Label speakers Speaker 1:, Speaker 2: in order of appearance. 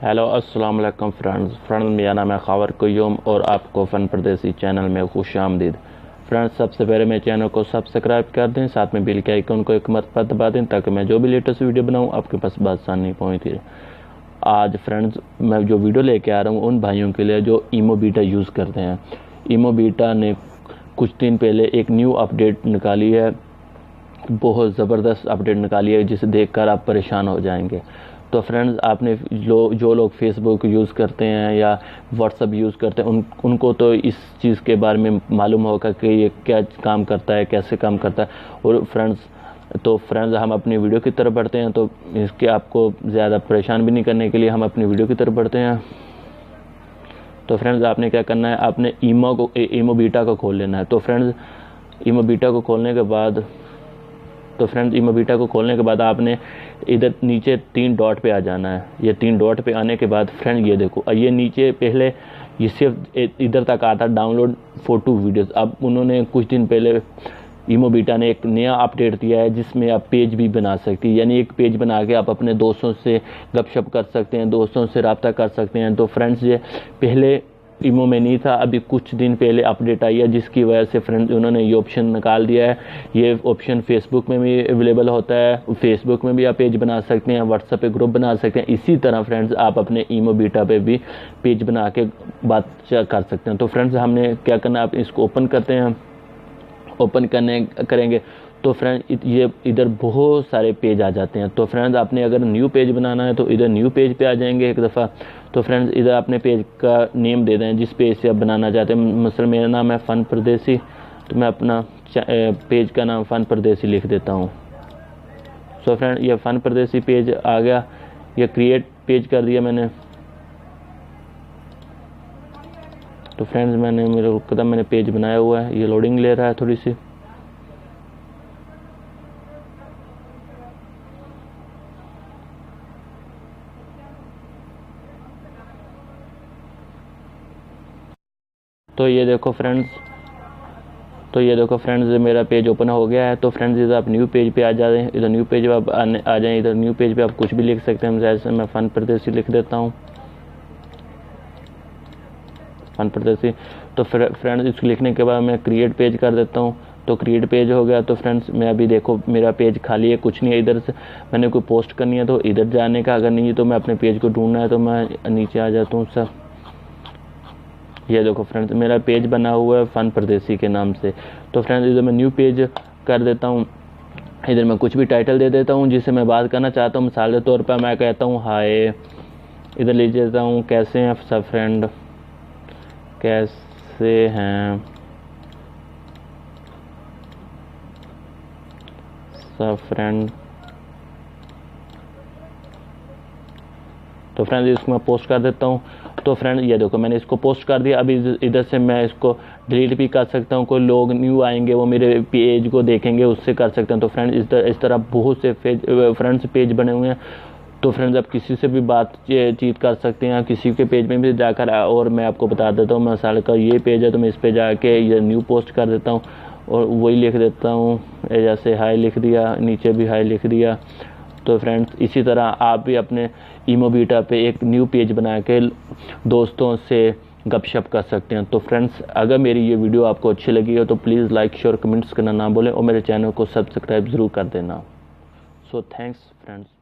Speaker 1: Hello अस्सलाम वालेकुम friends मेरा नाम है खावर कुयूम और आपको फ़न परदेसी चैनल में खुश आमदीद। फ्रेंड्स, सबसे पहले मेरे चैनल को सब्सक्राइब कर दें, साथ में बिल के आइकन को एक मरतबा दबा दें ताकि मैं जो भी लेटेस्ट वीडियो बनाऊं आपके पास आसानी पहुंचती है। आज फ्रेंड्स मैं जो वीडियो लेके आ रहा हूँ उन भाइयों के लिए जो ईमो बीटा यूज़ करते हैं। ईमो बीटा ने कुछ दिन पहले एक न्यू अपडेट निकाली है, बहुत ज़बरदस्त अपडेट निकाली है जिसे देखकर आप परेशान हो जाएंगे। तो फ्रेंड्स, आपने जो लोग फेसबुक यूज़ करते हैं या व्हाट्सअप यूज़ करते हैं उनको तो इस चीज़ के बारे में मालूम होगा कि ये क्या काम करता है, कैसे काम करता है। और फ्रेंड्स हम अपनी वीडियो की तरफ बढ़ते हैं। तो इसके आपको ज़्यादा परेशान भी नहीं करने के लिए हम अपनी वीडियो की तरफ बढ़ते हैं। तो फ्रेंड्स, आपने क्या करना है, आपने ईमो बीटा को खोल लेना है। तो फ्रेंड्स, ईमो बीटा को खोलने के बाद आपने इधर नीचे 3 डॉट पे आ जाना है। ये 3 डॉट पे आने के बाद फ्रेंड ये देखो, ये नीचे पहले ये सिर्फ इधर तक आता डाउनलोड फोटो वीडियोस। अब उन्होंने कुछ दिन पहले ईमो बीटा ने एक नया अपडेट दिया है जिसमें आप पेज भी बना सकते हैं, यानी एक पेज बना के आप अपने दोस्तों से गपशप कर सकते हैं, दोस्तों से रब्ता कर सकते हैं। तो फ्रेंड्स, ये पहले ईमो में नहीं था, अभी कुछ दिन पहले अपडेट आई है जिसकी वजह से फ्रेंड्स उन्होंने ये ऑप्शन निकाल दिया है। ये ऑप्शन फेसबुक में भी अवेलेबल होता है, फेसबुक में भी आप पेज बना सकते हैं, व्हाट्सएप पे ग्रुप बना सकते हैं। इसी तरह फ्रेंड्स आप अपने ईमो बीटा पे भी पेज बना के बात कर सकते हैं। तो फ्रेंड्स, हमने क्या करना है, आप इसको ओपन करते हैं। ओपन करेंगे तो फ्रेंड्स ये इधर बहुत सारे पेज आ जाते हैं। तो फ्रेंड्स, आपने अगर न्यू पेज बनाना है तो इधर न्यू पेज पे आ जाएंगे एक दफ़ा। तो फ्रेंड्स, इधर अपने पेज का नेम दे दें जिस पेज से आप बनाना चाहते हैं। मसलन मेरा नाम है फ़न परदेसी, तो मैं अपना पेज का नाम फ़न परदेसी लिख देता हूँ। सो फ्रेंड, ये फ़न परदेसी पेज आ गया, ये क्रिएट पेज कर दिया मैंने। तो फ्रेंड्स, मैंने पेज बनाया हुआ है, ये लोडिंग ले रहा है थोड़ी सी। तो ये देखो फ्रेंड्स, मेरा पेज ओपन हो गया है। तो फ्रेंड्स, इधर आप न्यू पेज पे आ जाएं, इधर न्यू पेज पे आप आ जाएं। इधर न्यू पेज पे आप कुछ भी लिख सकते हैं, जैसे मैं फ़न परदेसी लिख देता हूँ, फ़न परदेसी। तो फ्रेंड्स, इसको लिखने के बाद मैं क्रिएट पेज कर देता हूँ। तो क्रिएट पेज हो गया। तो फ्रेंड्स, मैं अभी देखो मेरा पेज खाली है, कुछ नहीं है। इधर से मैंने कोई पोस्ट करनी है तो इधर जाने का, अगर नहीं तो मैं अपने पेज को ढूंढना है तो मैं नीचे आ जाता हूँ सर। ये देखो फ्रेंड्स, मेरा पेज बना हुआ है फ़न परदेसी के नाम से। तो फ्रेंड्स, इधर मैं न्यू पेज कर देता हूँ। इधर मैं कुछ भी टाइटल दे देता हूँ जिससे मैं बात करना चाहता हूँ। मिसाल के तौर पर मैं कहता हूँ हाय। इधर लिख देता हूँ कैसे हैं सब फ्रेंड, कैसे हैं सब फ्रेंड। तो फ्रेंड्स, इसको मैं पोस्ट कर देता हूँ। तो फ्रेंड, ये देखो मैंने इसको पोस्ट कर दिया। अभी इधर से मैं इसको डिलीट भी कर सकता हूँ। कोई लोग न्यू आएंगे वो मेरे पेज को देखेंगे, उससे कर सकते हैं। तो फ्रेंड्स, इस तरह बहुत से फ्रेंड्स पेज बने हुए हैं। तो फ्रेंड्स, आप किसी से भी बातचीत कर सकते हैं, किसी के पेज में भी जाकर। और मैं आपको बता देता हूँ, मिसाल का ये पेज है तो मैं इस पर जाके ये न्यू पोस्ट कर देता हूँ और वही लिख देता हूँ, जैसे हाई लिख दिया, नीचे भी हाई लिख दिया। तो फ्रेंड्स, इसी तरह आप भी अपने ईमो बीटा पे एक न्यू पेज बना के दोस्तों से गपशप कर सकते हैं। तो फ्रेंड्स, अगर मेरी ये वीडियो आपको अच्छी लगी हो तो प्लीज़ लाइक शेयर कमेंट्स करना ना भूलें और मेरे चैनल को सब्सक्राइब ज़रूर कर देना। So thanks friends.